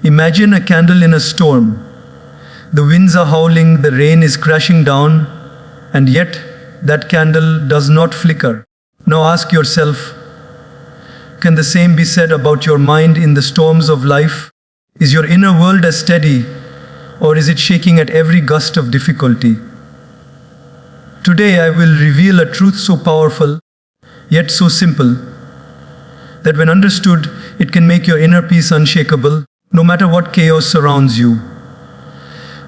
Imagine a candle in a storm. The winds are howling, the rain is crashing down, and yet that candle does not flicker. Now ask yourself, can the same be said about your mind in the storms of life? Is your inner world as steady, or is it shaking at every gust of difficulty? Today I will reveal a truth so powerful, yet so simple, that when understood, it can make your inner peace unshakable, no matter what chaos surrounds you.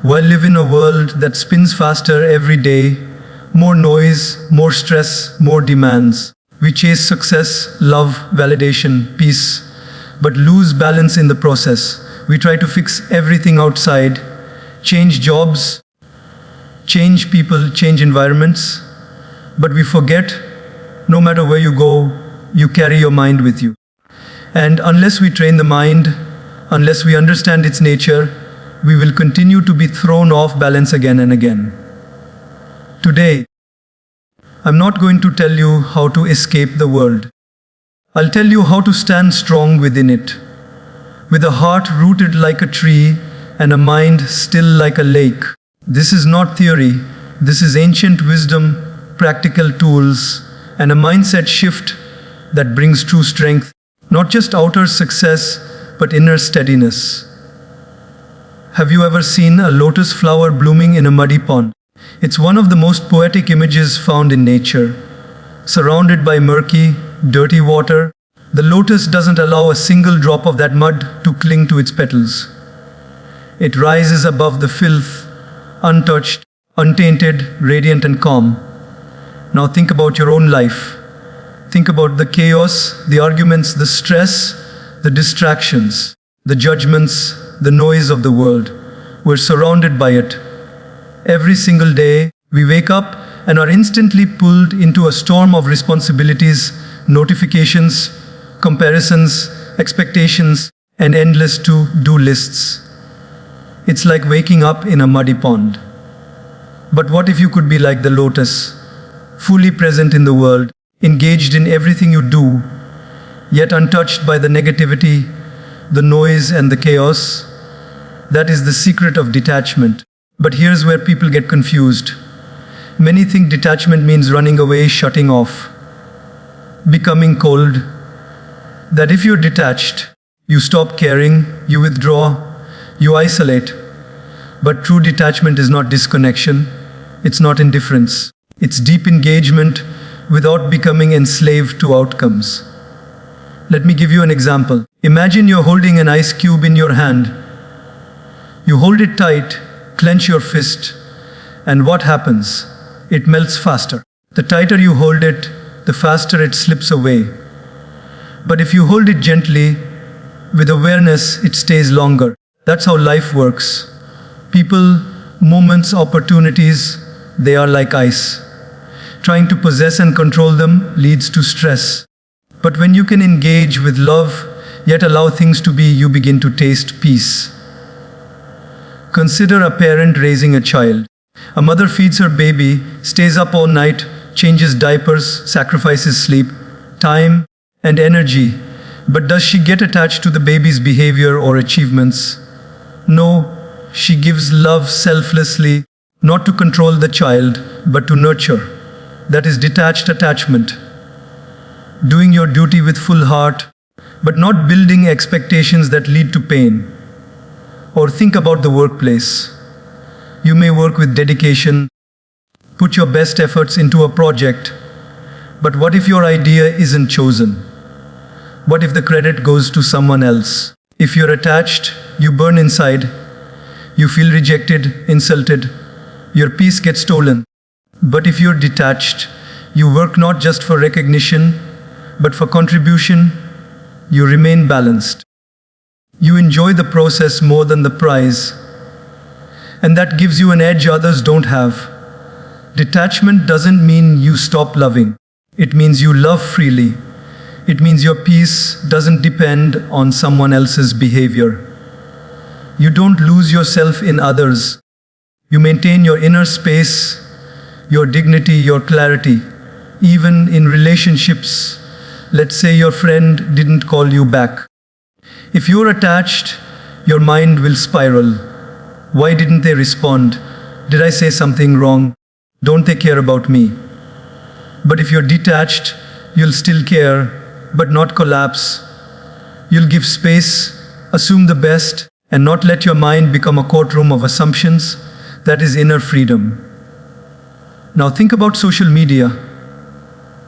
While live in a world that spins faster every day, more noise, more stress, more demands. We chase success, love, validation, peace, but lose balance in the process. We try to fix everything outside, change jobs, change people, change environments, but we forget, no matter where you go, you carry your mind with you. And unless we train the mind, unless we understand its nature, we will continue to be thrown off balance again and again. Today, I'm not going to tell you how to escape the world. I'll tell you how to stand strong within it, with a heart rooted like a tree and a mind still like a lake. This is not theory, this is ancient wisdom, practical tools, and a mindset shift that brings true strength, not just outer success, but inner steadiness. Have you ever seen a lotus flower blooming in a muddy pond? It's one of the most poetic images found in nature. Surrounded by murky, dirty water, the lotus doesn't allow a single drop of that mud to cling to its petals. It rises above the filth, untouched, untainted, radiant and calm. Now think about your own life. Think about the chaos, the arguments, the stress, the distractions, the judgments, the noise of the world. We're surrounded by it. Every single day, we wake up and are instantly pulled into a storm of responsibilities, notifications, comparisons, expectations, and endless to-do lists. It's like waking up in a muddy pond. But what if you could be like the lotus, fully present in the world, engaged in everything you do, yet untouched by the negativity, the noise, and the chaos? That is the secret of detachment. But here's where people get confused. Many think detachment means running away, shutting off, becoming cold. That if you're detached, you stop caring, you withdraw, you isolate. But true detachment is not disconnection, it's not indifference. It's deep engagement without becoming enslaved to outcomes. Let me give you an example. Imagine you're holding an ice cube in your hand. You hold it tight, clench your fist, and what happens? It melts faster. The tighter you hold it, the faster it slips away. But if you hold it gently, with awareness, it stays longer. That's how life works. People, moments, opportunities, they are like ice. Trying to possess and control them leads to stress. But when you can engage with love, yet allow things to be, you begin to taste peace. Consider a parent raising a child. A mother feeds her baby, stays up all night, changes diapers, sacrifices sleep, time, and energy. But does she get attached to the baby's behavior or achievements? No, she gives love selflessly, not to control the child, but to nurture. That is detached attachment. Doing your duty with full heart, but not building expectations that lead to pain. Or think about the workplace. You may work with dedication, put your best efforts into a project, but what if your idea isn't chosen? What if the credit goes to someone else? If you're attached, you burn inside, you feel rejected, insulted, your peace gets stolen. But if you're detached, you work not just for recognition, but for contribution, you remain balanced. You enjoy the process more than the prize, and that gives you an edge others don't have. Detachment doesn't mean you stop loving. It means you love freely. It means your peace doesn't depend on someone else's behavior. You don't lose yourself in others. You maintain your inner space, your dignity, your clarity. Even in relationships, let's say your friend didn't call you back. If you're attached, your mind will spiral. Why didn't they respond? Did I say something wrong? Don't they care about me? But if you're detached, you'll still care, but not collapse. You'll give space, assume the best, and not let your mind become a courtroom of assumptions. That is inner freedom. Now think about social media.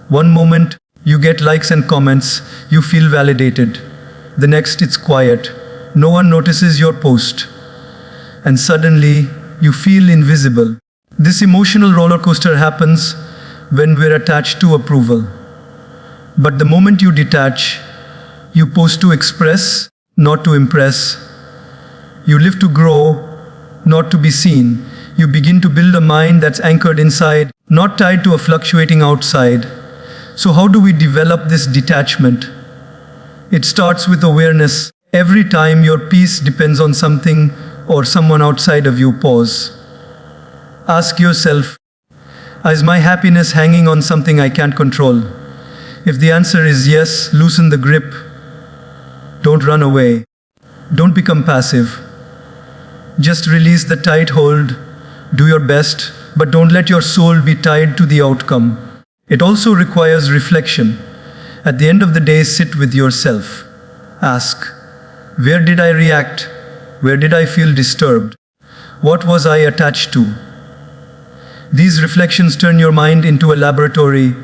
One moment, you get likes and comments, you feel validated. The next, it's quiet. No one notices your post. And suddenly, you feel invisible. This emotional roller coaster happens when we're attached to approval. But the moment you detach, you post to express, not to impress. You live to grow, not to be seen. You begin to build a mind that's anchored inside, not tied to a fluctuating outside. So how do we develop this detachment? It starts with awareness. Every time your peace depends on something or someone outside of you, pause. Ask yourself, is my happiness hanging on something I can't control? If the answer is yes, loosen the grip. Don't run away. Don't become passive. Just release the tight hold. Do your best, but don't let your soul be tied to the outcome. It also requires reflection. At the end of the day, sit with yourself. Ask, where did I react? Where did I feel disturbed? What was I attached to? These reflections turn your mind into a laboratory,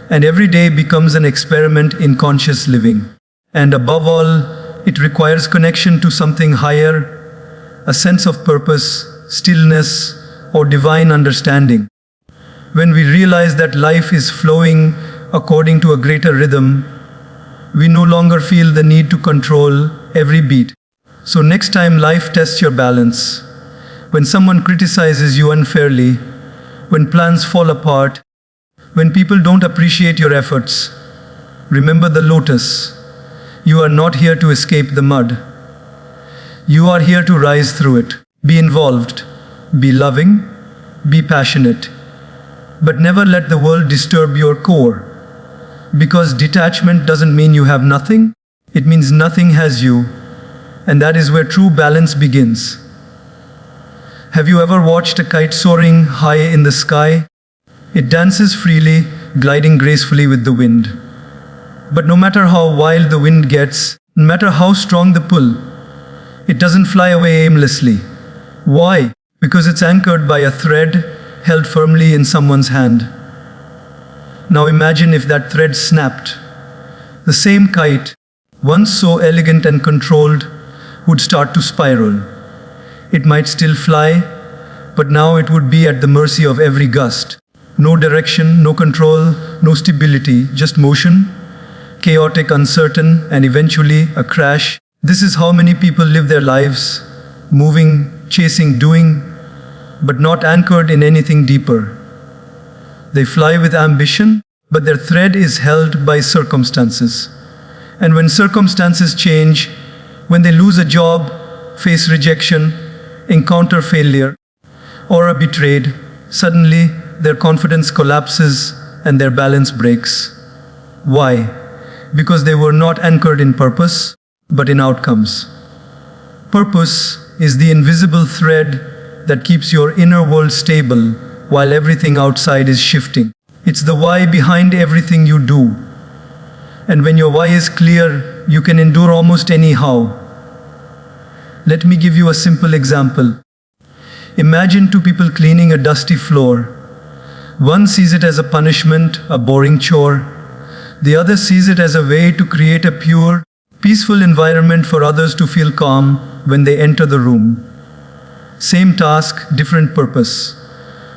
and every day becomes an experiment in conscious living. And above all, it requires connection to something higher, a sense of purpose, stillness, or divine understanding. When we realize that life is flowing according to a greater rhythm, we no longer feel the need to control every beat. So next time life tests your balance, when someone criticizes you unfairly, when plans fall apart, when people don't appreciate your efforts, remember the lotus. You are not here to escape the mud. You are here to rise through it. Be involved, be loving, be passionate. But never let the world disturb your core. Because detachment doesn't mean you have nothing, it means nothing has you. And that is where true balance begins. Have you ever watched a kite soaring high in the sky? It dances freely, gliding gracefully with the wind. But no matter how wild the wind gets, no matter how strong the pull, it doesn't fly away aimlessly. Why? Because it's anchored by a thread held firmly in someone's hand. Now imagine if that thread snapped. The same kite, once so elegant and controlled, would start to spiral. It might still fly, but now it would be at the mercy of every gust. No direction, no control, no stability, just motion, chaotic, uncertain, and eventually a crash. This is how many people live their lives, moving, chasing, doing, but not anchored in anything deeper. They fly with ambition, but their thread is held by circumstances. And when circumstances change, when they lose a job, face rejection, encounter failure, or are betrayed, suddenly their confidence collapses and their balance breaks. Why? Because they were not anchored in purpose, but in outcomes. Purpose is the invisible thread that keeps your inner world stable while everything outside is shifting. It's the why behind everything you do. And when your why is clear, you can endure almost any how. Let me give you a simple example. Imagine two people cleaning a dusty floor. One sees it as a punishment, a boring chore. The other sees it as a way to create a pure, peaceful environment for others to feel calm when they enter the room. Same task, different purpose.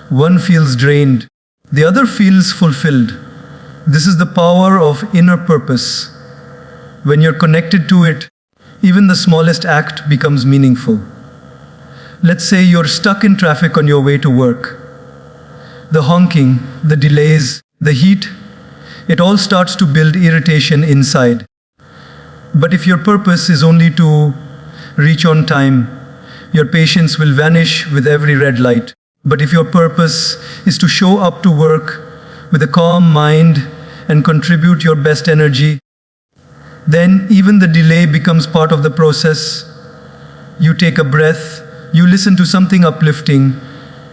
One feels drained, the other feels fulfilled. This is the power of inner purpose. When you're connected to it, even the smallest act becomes meaningful. Let's say you're stuck in traffic on your way to work. The honking, the delays, the heat, it all starts to build irritation inside. But if your purpose is only to reach on time, your patience will vanish with every red light. But if your purpose is to show up to work with a calm mind and contribute your best energy, then even the delay becomes part of the process. You take a breath, you listen to something uplifting,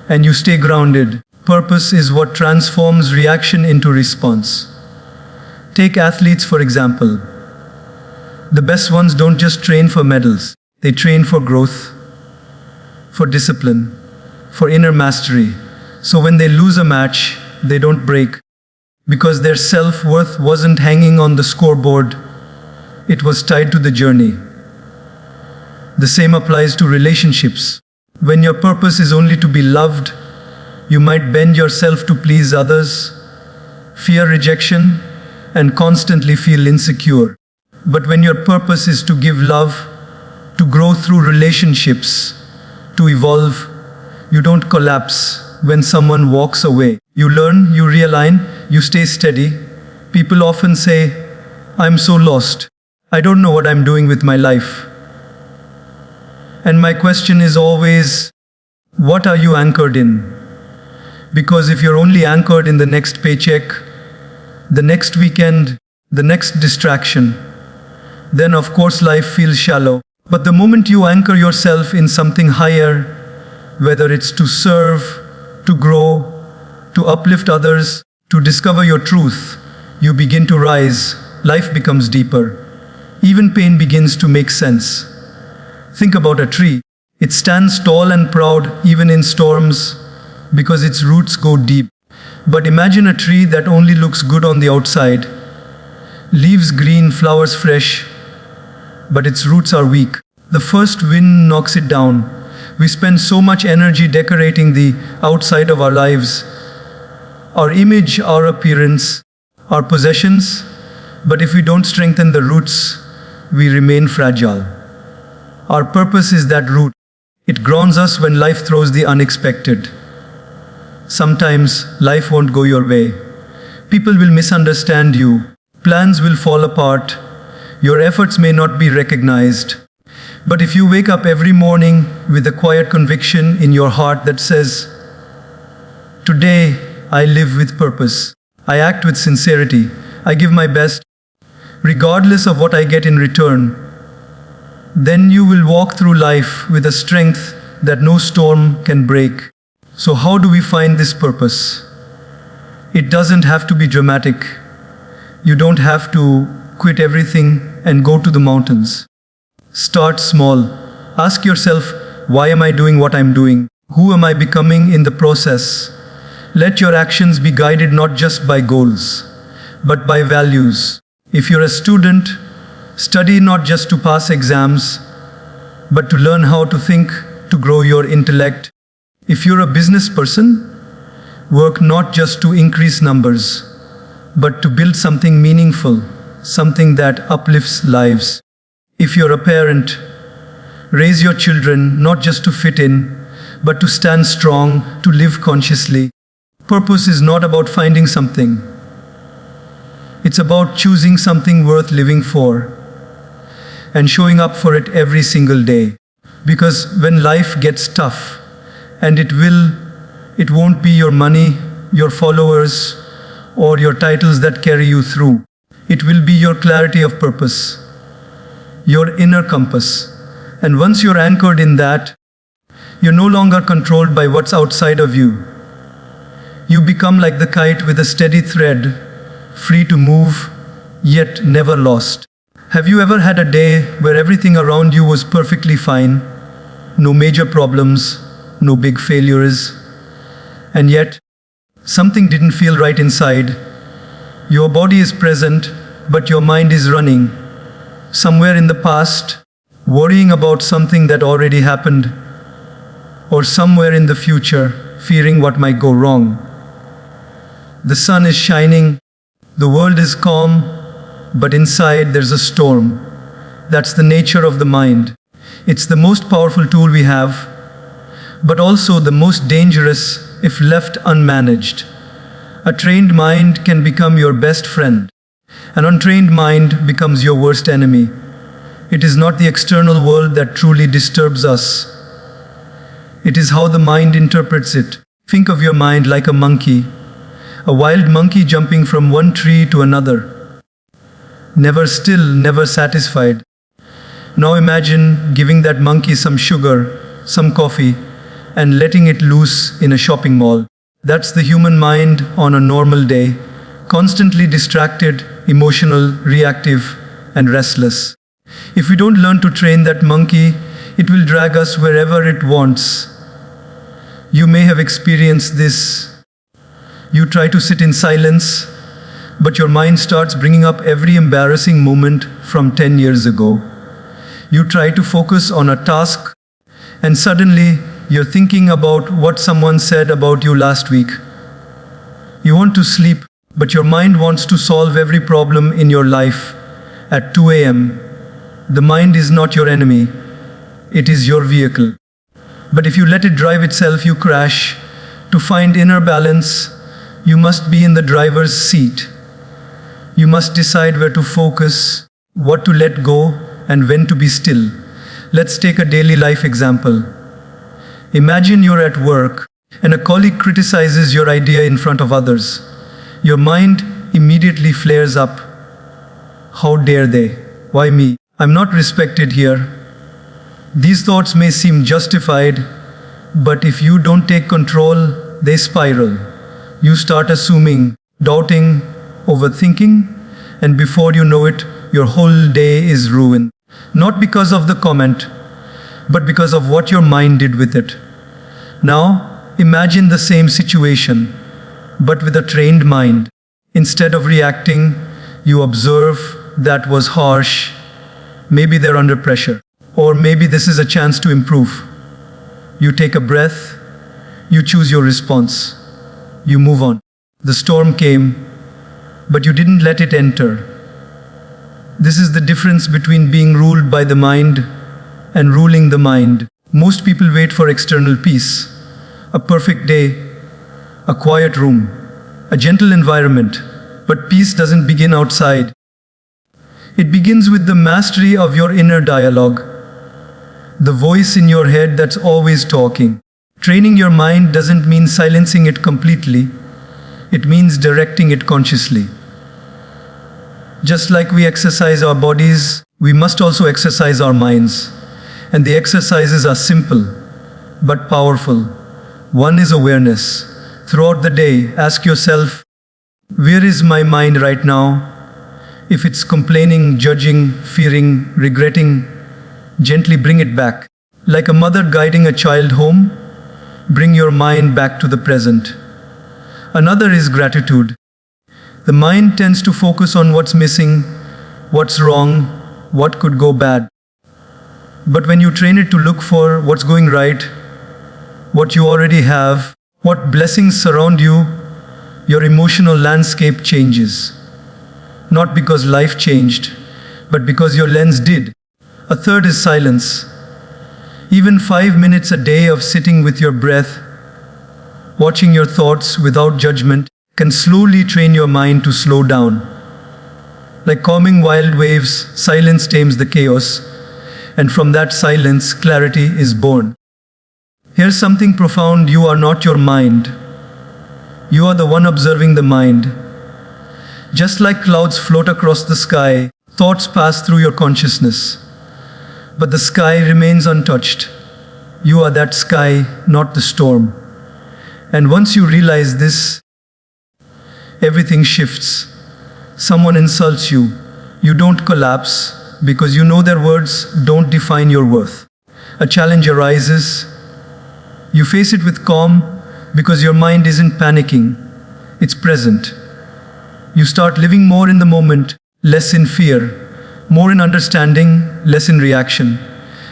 and you stay grounded. Purpose is what transforms reaction into response. Take athletes for example. The best ones don't just train for medals, they train for growth, for discipline, for inner mastery. So when they lose a match, they don't break, because their self-worth wasn't hanging on the scoreboard, it was tied to the journey. The same applies to relationships. When your purpose is only to be loved, you might bend yourself to please others, fear rejection, and constantly feel insecure. But when your purpose is to give love, to grow through relationships, to evolve, you don't collapse when someone walks away. You learn, you realign, you stay steady. People often say, "I'm so lost. I don't know what I'm doing with my life." And my question is always, what are you anchored in? Because if you're only anchored in the next paycheck, the next weekend, the next distraction, then of course life feels shallow. But the moment you anchor yourself in something higher, whether it's to serve, to grow, to uplift others, to discover your truth, you begin to rise. Life becomes deeper. Even pain begins to make sense. Think about a tree. It stands tall and proud even in storms because its roots go deep. But imagine a tree that only looks good on the outside. Leaves green, flowers fresh, but its roots are weak. The first wind knocks it down. We spend so much energy decorating the outside of our lives, our image, our appearance, our possessions, but if we don't strengthen the roots, we remain fragile. Our purpose is that root. It grounds us when life throws the unexpected. Sometimes life won't go your way. People will misunderstand you. Plans will fall apart. Your efforts may not be recognized. But if you wake up every morning with a quiet conviction in your heart that says, "Today I live with purpose. I act with sincerity. I give my best, regardless of what I get in return," then you will walk through life with a strength that no storm can break. So how do we find this purpose? It doesn't have to be dramatic. You don't have to quit everything and go to the mountains. Start small. Ask yourself, why am I doing what I'm doing? Who am I becoming in the process? Let your actions be guided not just by goals, but by values. If you're a student, study not just to pass exams, but to learn how to think, to grow your intellect. If you're a business person, work not just to increase numbers, but to build something meaningful, something that uplifts lives. If you're a parent, raise your children not just to fit in, but to stand strong, to live consciously. Purpose is not about finding something. It's about choosing something worth living for and showing up for it every single day. Because when life gets tough, and it won't be your money, your followers, or your titles that carry you through. It will be your clarity of purpose, your inner compass. And once you're anchored in that, you're no longer controlled by what's outside of you. You become like the kite with a steady thread, free to move, yet never lost. Have you ever had a day where everything around you was perfectly fine? No major problems, no big failures, and yet something didn't feel right inside. Your body is present, but your mind is running. Somewhere in the past, worrying about something that already happened, or somewhere in the future, fearing what might go wrong. The sun is shining, the world is calm, but inside there's a storm. That's the nature of the mind. It's the most powerful tool we have, but also the most dangerous if left unmanaged. A trained mind can become your best friend. An untrained mind becomes your worst enemy. It is not the external world that truly disturbs us. It is how the mind interprets it. Think of your mind like a monkey, a wild monkey jumping from one tree to another. Never still, never satisfied. Now imagine giving that monkey some sugar, some coffee, and letting it loose in a shopping mall. That's the human mind on a normal day, constantly distracted, emotional, reactive, and restless. If we don't learn to train that monkey, it will drag us wherever it wants. You may have experienced this. You try to sit in silence, but your mind starts bringing up every embarrassing moment from 10 years ago. You try to focus on a task, and suddenly you're thinking about what someone said about you last week. You want to sleep, but your mind wants to solve every problem in your life at 2 a.m. The mind is not your enemy, it is your vehicle. But if you let it drive itself, you crash. To find inner balance, you must be in the driver's seat. You must decide where to focus, what to let go, and when to be still. Let's take a daily life example. Imagine you're at work and a colleague criticizes your idea in front of others. Your mind immediately flares up. How dare they? Why me? I'm not respected here. These thoughts may seem justified, but if you don't take control, they spiral. You start assuming, doubting, overthinking, and before you know it, your whole day is ruined. Not because of the comment, but because of what your mind did with it. Now, imagine the same situation, but with a trained mind. Instead of reacting, you observe. That was harsh. Maybe they're under pressure. Or maybe this is a chance to improve. You take a breath, you choose your response, you move on. The storm came, but you didn't let it enter. This is the difference between being ruled by the mind and ruling the mind. Most people wait for external peace, a perfect day, a quiet room, a gentle environment. But peace doesn't begin outside. It begins with the mastery of your inner dialogue, the voice in your head that's always talking. Training your mind doesn't mean silencing it completely. It means directing it consciously. Just like we exercise our bodies, we must also exercise our minds. And the exercises are simple, but powerful. One is awareness. Throughout the day, ask yourself, where is my mind right now? If it's complaining, judging, fearing, regretting, gently bring it back. Like a mother guiding a child home, bring your mind back to the present. Another is gratitude. The mind tends to focus on what's missing, what's wrong, what could go bad. But when you train it to look for what's going right, what you already have, what blessings surround you, your emotional landscape changes. Not because life changed, but because your lens did. A third is silence. Even 5 minutes a day of sitting with your breath, watching your thoughts without judgment, can slowly train your mind to slow down. Like calming wild waves, silence tames the chaos, and from that silence, clarity is born. Here's something profound: you are not your mind. You are the one observing the mind. Just like clouds float across the sky, thoughts pass through your consciousness. But the sky remains untouched. You are that sky, not the storm. And once you realize this, everything shifts. Someone insults you. You don't collapse because you know their words don't define your worth. A challenge arises. You face it with calm because your mind isn't panicking. It's present. You start living more in the moment, less in fear, more in understanding, less in reaction.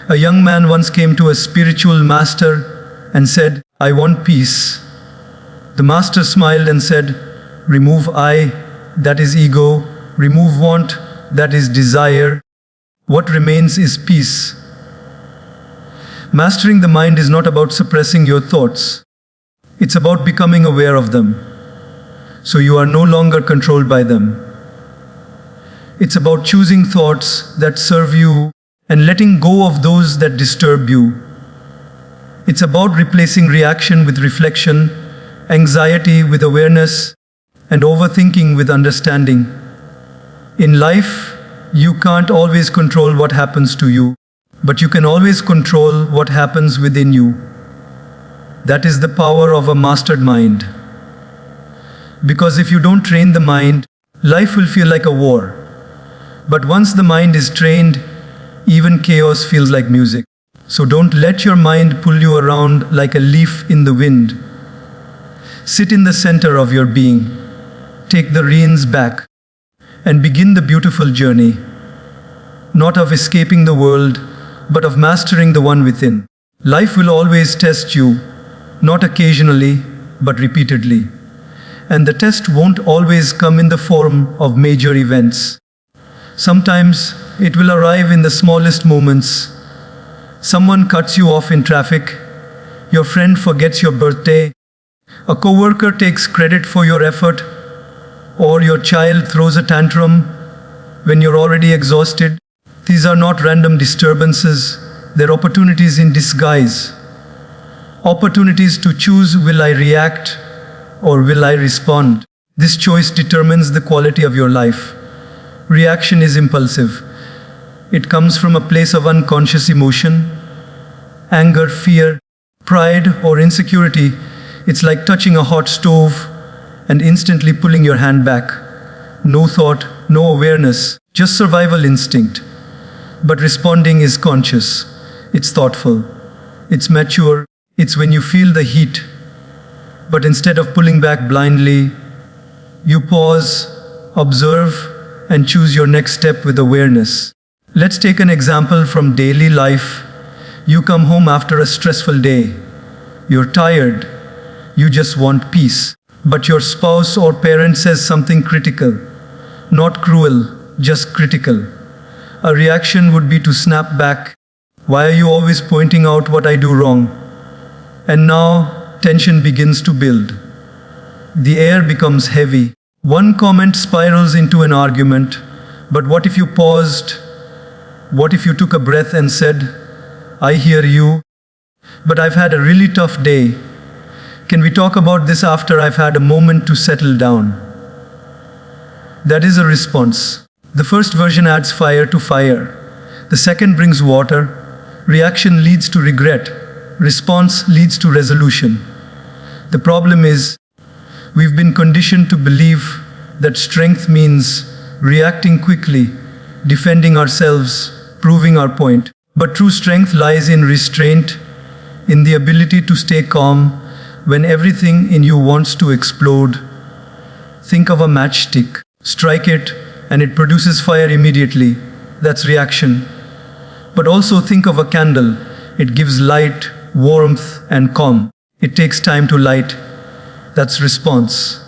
A young man once came to a spiritual master and said, "I want peace." The master smiled and said, "Remove I, that is ego. Remove want, that is desire. What remains is peace." Mastering the mind is not about suppressing your thoughts. It's about becoming aware of them, so you are no longer controlled by them. It's about choosing thoughts that serve you and letting go of those that disturb you. It's about replacing reaction with reflection, anxiety with awareness, and overthinking with understanding. In life, You can't always control what happens to you, but you can always control what happens within you. That is the power of a mastered mind. Because if you don't train the mind, life will feel like a war. But once the mind is trained, even chaos feels like music. So don't let your mind pull you around like a leaf in the wind. Sit in the center of your being. Take the reins back and begin the beautiful journey, not of escaping the world, but of mastering the one within. Life will always test you, not occasionally, but repeatedly. And the test won't always come in the form of major events. Sometimes it will arrive in the smallest moments. Someone cuts you off in traffic, your friend forgets your birthday, a coworker takes credit for your effort, or your child throws a tantrum when you're already exhausted. These are not random disturbances, they're opportunities in disguise. Opportunities to choose, will I react or will I respond? This choice determines the quality of your life. Reaction is impulsive. It comes from a place of unconscious emotion, anger, fear, pride, or insecurity. It's like touching a hot stove and instantly pulling your hand back. No thought, no awareness, just survival instinct. But responding is conscious, it's thoughtful, it's mature, it's when you feel the heat. But instead of pulling back blindly, you pause, observe, and choose your next step with awareness. Let's take an example from daily life. You come home after a stressful day. You're tired. You just want peace. But your spouse or parent says something critical. Not cruel, just critical. A reaction would be to snap back. Why are you always pointing out what I do wrong? And now, tension begins to build. The air becomes heavy. One comment spirals into an argument. But what if you paused? What if you took a breath and said, I hear you, but I've had a really tough day. Can we talk about this after I've had a moment to settle down? That is a response. The first version adds fire to fire. The second brings water. Reaction leads to regret. Response leads to resolution. The problem is, we've been conditioned to believe that strength means reacting quickly, defending ourselves, proving our point. But true strength lies in restraint, in the ability to stay calm when everything in you wants to explode. Think of a matchstick. Strike it, and it produces fire immediately. That's reaction. But also think of a candle. It gives light, warmth, and calm. It takes time to light. That's response.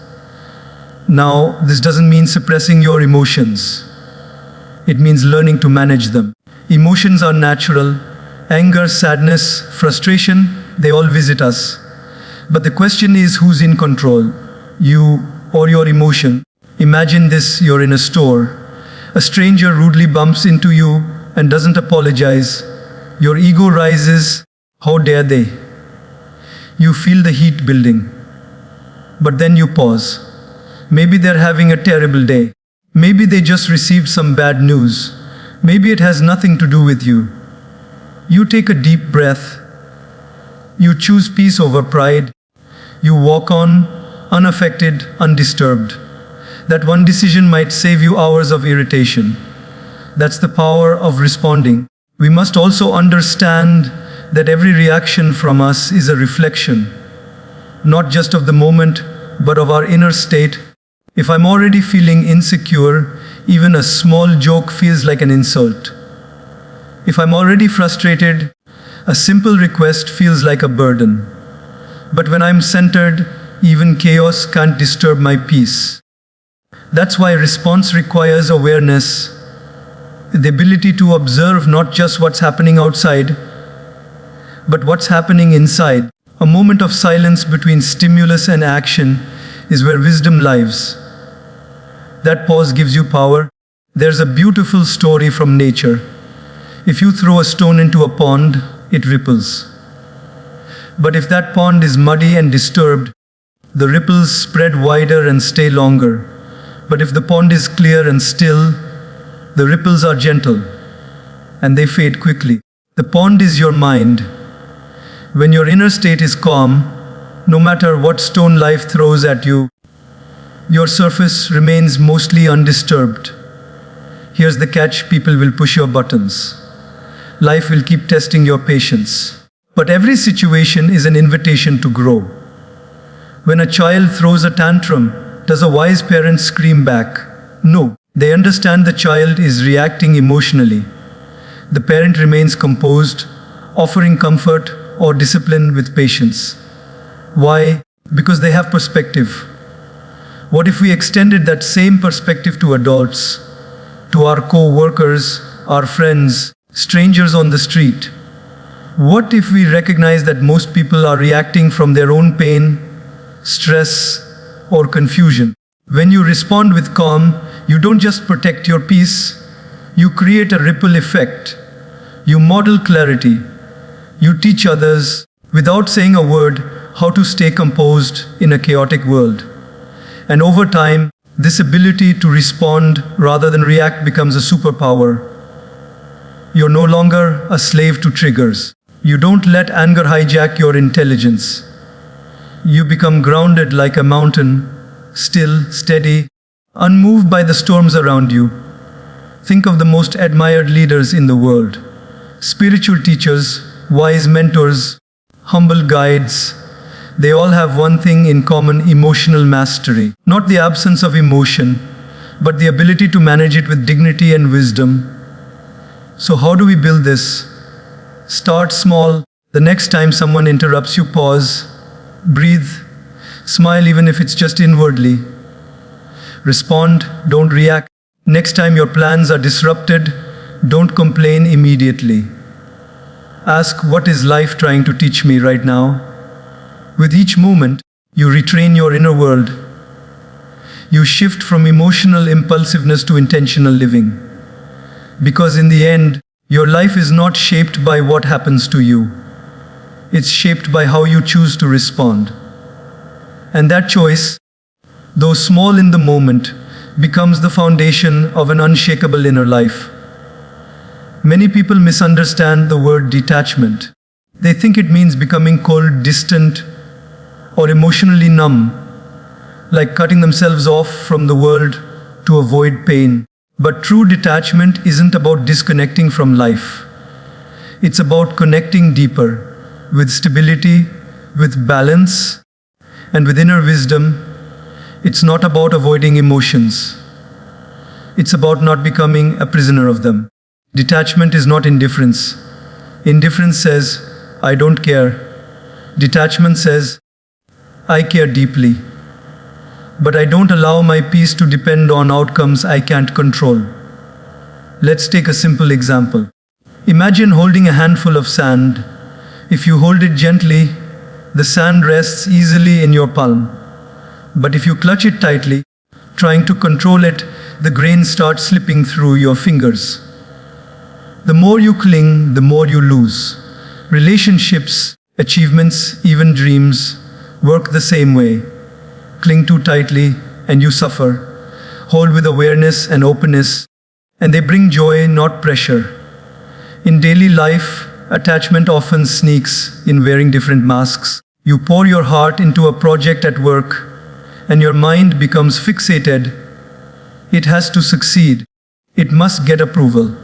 Now, this doesn't mean suppressing your emotions. It means learning to manage them. Emotions are natural. Anger, sadness, frustration, they all visit us. But the question is, who's in control? You or your emotion? Imagine this, you're in a store. A stranger rudely bumps into you and doesn't apologize. Your ego rises. How dare they? You feel the heat building. But then you pause. Maybe they're having a terrible day. Maybe they just received some bad news. Maybe it has nothing to do with you. You take a deep breath. You choose peace over pride. You walk on, unaffected, undisturbed. That one decision might save you hours of irritation. That's the power of responding. We must also understand that every reaction from us is a reflection, not just of the moment, but of our inner state. If I'm already feeling insecure, even a small joke feels like an insult. If I'm already frustrated, a simple request feels like a burden. But when I'm centered, even chaos can't disturb my peace. That's why response requires awareness, the ability to observe not just what's happening outside, but what's happening inside. A moment of silence between stimulus and action is where wisdom lives. That pause gives you power. There's a beautiful story from nature. If you throw a stone into a pond, it ripples. But if that pond is muddy and disturbed, the ripples spread wider and stay longer. But if the pond is clear and still, The ripples are gentle, and they fade quickly. The pond is your mind. When your inner state is calm, no matter what stone life throws at you, your surface remains mostly undisturbed. Here's the catch: people will push your buttons. Life will keep testing your patience. But every situation is an invitation to grow. When a child throws a tantrum, does a wise parent scream back? No. They understand the child is reacting emotionally. The parent remains composed, offering comfort or discipline with patience. Why? Because they have perspective. What if we extended that same perspective to adults, to our co-workers, our friends, strangers on the street? What if we recognize that most people are reacting from their own pain, stress, or confusion? When you respond with calm, you don't just protect your peace, you create a ripple effect. You model clarity. You teach others, without saying a word, how to stay composed in a chaotic world. And over time, this ability to respond rather than react becomes a superpower. You're no longer a slave to triggers. You don't let anger hijack your intelligence. You become grounded like a mountain, still, steady, unmoved by the storms around you. Think of the most admired leaders in the world. Spiritual teachers, wise mentors, humble guides. They all have one thing in common: emotional mastery. Not the absence of emotion, but the ability to manage it with dignity and wisdom. So how do we build this? Start small. The next time someone interrupts you, pause, breathe, smile even if it's just inwardly. Respond, don't react. Next time your plans are disrupted, don't complain immediately. Ask, what is life trying to teach me right now? With each moment, you retrain your inner world. You shift from emotional impulsiveness to intentional living. Because in the end, your life is not shaped by what happens to you. It's shaped by how you choose to respond. And that choice, though small in the moment, becomes the foundation of an unshakable inner life. Many people misunderstand the word detachment. They think it means becoming cold, distant, or emotionally numb, like cutting themselves off from the world to avoid pain. But true detachment isn't about disconnecting from life. It's about connecting deeper, with stability, with balance, and with inner wisdom. It's not about avoiding emotions. It's about not becoming a prisoner of them. Detachment is not indifference. Indifference says, I don't care. Detachment says, I care deeply. But I don't allow my peace to depend on outcomes I can't control. Let's take a simple example. Imagine holding a handful of sand. If you hold it gently, the sand rests easily in your palm. But if you clutch it tightly, trying to control it, the grain starts slipping through your fingers. The more you cling, the more you lose. Relationships, achievements, even dreams work the same way. Cling too tightly and you suffer. Hold with awareness and openness, and they bring joy, not pressure. In daily life, attachment often sneaks in wearing different masks. You pour your heart into a project at work, and your mind becomes fixated. It has to succeed. It must get approval.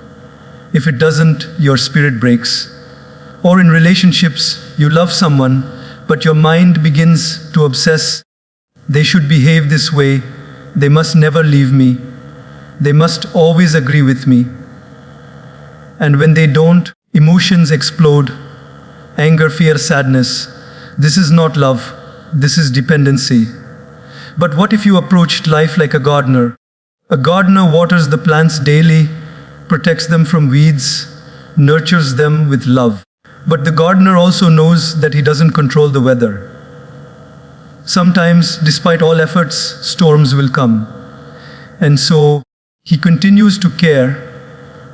If it doesn't, your spirit breaks. Or in relationships, you love someone, but your mind begins to obsess. They should behave this way. They must never leave me. They must always agree with me. And when they don't, emotions explode. Anger, fear, sadness. This is not love. This is dependency. But what if you approached life like a gardener? A gardener waters the plants daily, protects them from weeds, nurtures them with love. But the gardener also knows that he doesn't control the weather. Sometimes, despite all efforts, storms will come. And so, he continues to care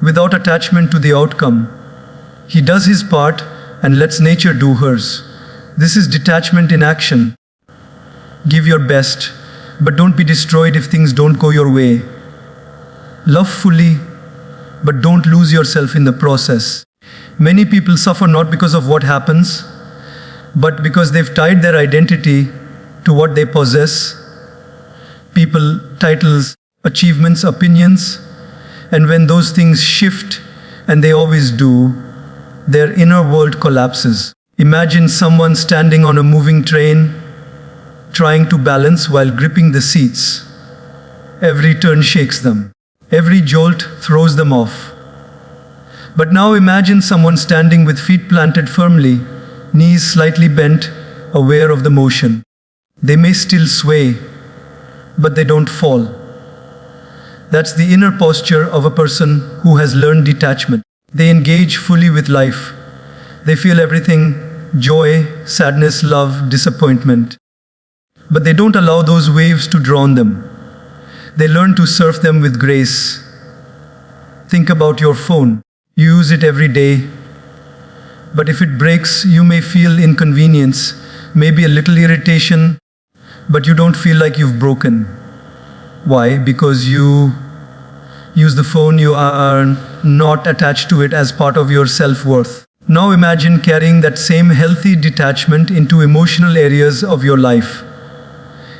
without attachment to the outcome. He does his part and lets nature do hers. This is detachment in action. Give your best, but don't be destroyed if things don't go your way. Love fully, but don't lose yourself in the process. Many people suffer not because of what happens, but because they've tied their identity to what they possess: people, titles, achievements, opinions. And when those things shift, and they always do, their inner world collapses. Imagine someone standing on a moving train, trying to balance while gripping the seats. Every turn shakes them. Every jolt throws them off. But now imagine someone standing with feet planted firmly, knees slightly bent, aware of the motion. They may still sway, but they don't fall. That's the inner posture of a person who has learned detachment. They engage fully with life. They feel everything: joy, sadness, love, disappointment. But they don't allow those waves to drown them. They learn to surf them with grace. Think about your phone. You use it every day. But if it breaks, you may feel inconvenience, maybe a little irritation, but you don't feel like you've broken. Why? Because you use the phone, you are not attached to it as part of your self-worth. Now imagine carrying that same healthy detachment into emotional areas of your life.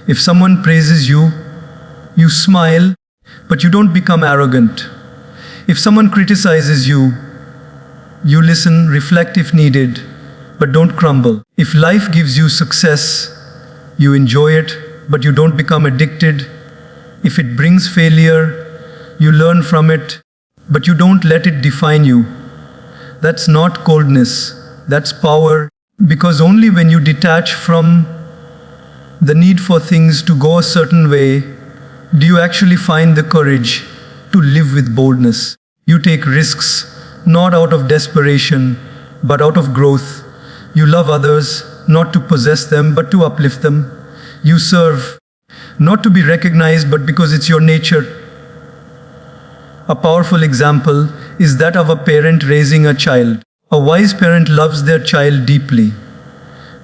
If someone praises you, you smile, but you don't become arrogant. If someone criticizes you, you listen, reflect if needed, but don't crumble. If life gives you success, you enjoy it, but you don't become addicted. If it brings failure, you learn from it, but you don't let it define you. That's not coldness, that's power, because only when you detach from the need for things to go a certain way do you actually find the courage to live with boldness. You take risks, not out of desperation, but out of growth. You love others, not to possess them, but to uplift them. You serve, not to be recognized, but because it's your nature. A powerful example is that of a parent raising a child. A wise parent loves their child deeply,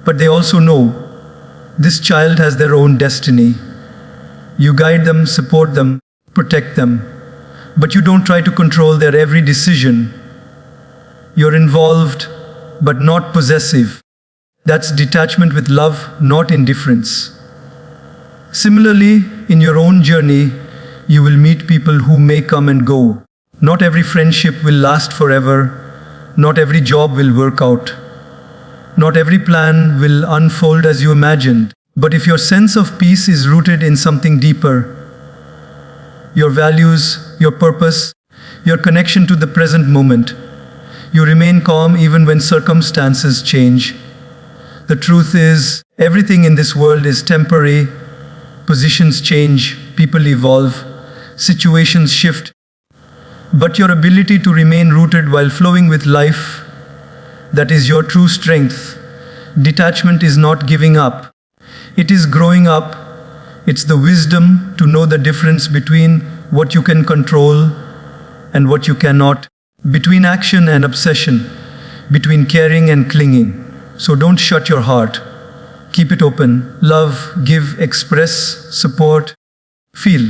but they also know this child has their own destiny. You guide them, support them, protect them, but you don't try to control their every decision. You're involved, but not possessive. That's detachment with love, not indifference. Similarly, in your own journey, you will meet people who may come and go. Not every friendship will last forever. Not every job will work out. Not every plan will unfold as you imagined. But if your sense of peace is rooted in something deeper, your values, your purpose, your connection to the present moment, you remain calm even when circumstances change. The truth is, everything in this world is temporary. Positions change, people evolve, situations shift. But your ability to remain rooted while flowing with life, that is your true strength. Detachment is not giving up. It is growing up. It's the wisdom to know the difference between what you can control and what you cannot, between action and obsession, between caring and clinging. So don't shut your heart. Keep it open. Love, give, express, support, feel.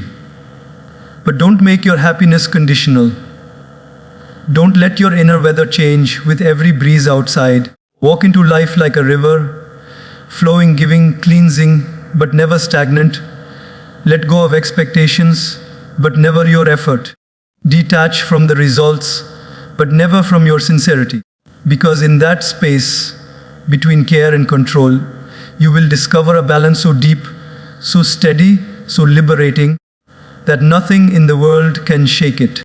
But don't make your happiness conditional. Don't let your inner weather change with every breeze outside. Walk into life like a river, flowing, giving, cleansing, but never stagnant. Let go of expectations, but never your effort. Detach from the results, but never from your sincerity. Because in that space, between care and control, you will discover a balance so deep, so steady, so liberating, that nothing in the world can shake it.